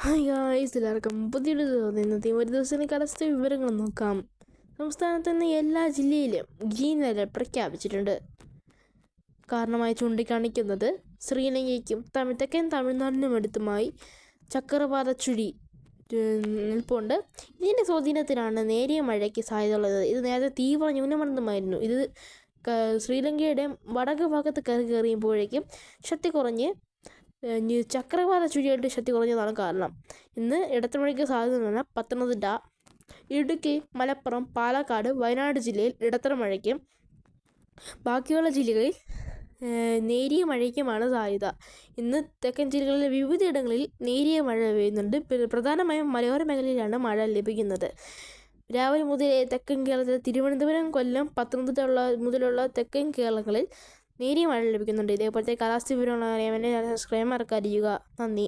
Hi guys, എല്ലാവർക്കും പുതിയൊരു ഇന്നത്തെ ഒരു ദിവസത്തെ കാലാവസ്ഥ വിവരങ്ങൾ നോക്കാം. സംസ്ഥാനത്ത് നിന്ന് എല്ലാ ജില്ലയിലും ഗ്രീൻ അലർട്ട് പ്രഖ്യാപിച്ചിട്ടുണ്ട്. കാരണമായി ചൂണ്ടിക്കാണിക്കുന്നത് ശ്രീലങ്കയ്ക്കും തെക്കൻ തമിഴ്നാടിനും അടുത്തുമായി ചക്രവാത ചുഴി നിൽപ്പുണ്ട്. ഇതിൻ്റെ സ്വാധീനത്തിലാണ് നേരിയ മഴയ്ക്ക് സാധ്യതയുള്ളത്. ഇത് നേരത്തെ തീവ്ര ന്യൂനമർദ്ദമായിരുന്നു. ഇത് ശ്രീലങ്കയുടെ വടക്ക് ഭാഗത്ത് കയറിയുമ്പോഴേക്കും ശക്തി കുറഞ്ഞ് ചക്രവാത ചുഴിയായിട്ട് ശക്തി കുറഞ്ഞതാണ് കാരണം. ഇന്ന് ഇടത്ത മഴയ്ക്ക് സാധ്യതയുള്ള പത്തനംതിട്ട, ഇടുക്കി, മലപ്പുറം, പാലക്കാട്, വയനാട് ജില്ലയിൽ ഇടത്തരം മഴയ്ക്കും ബാക്കിയുള്ള ജില്ലകളിൽ നേരിയ മഴയ്ക്കുമാണ് സാധ്യത. ഇന്ന് തെക്കൻ ജില്ലകളിലെ വിവിധയിടങ്ങളിൽ നേരിയ മഴ പെയ്യുന്നുണ്ട്. പ്രധാനമായും മലയോര മേഖലയിലാണ് മഴ ലഭിക്കുന്നത്. രാവിലെ മുതലേ തെക്കൻ കേരളത്തിൽ തിരുവനന്തപുരം, കൊല്ലം, പത്തനംതിട്ട മുതലുള്ള തെക്കൻ കേരളങ്ങളിൽ നേരിയ മഴ ലഭിക്കുന്നുണ്ട്. ഇതേപോലത്തെ കാലാവസ്ഥ വിവരങ്ങൾ അറിയാൻ വേണ്ടി സബ്സ്ക്രൈബ് മറക്കാതിരിക്കുക. നന്ദി.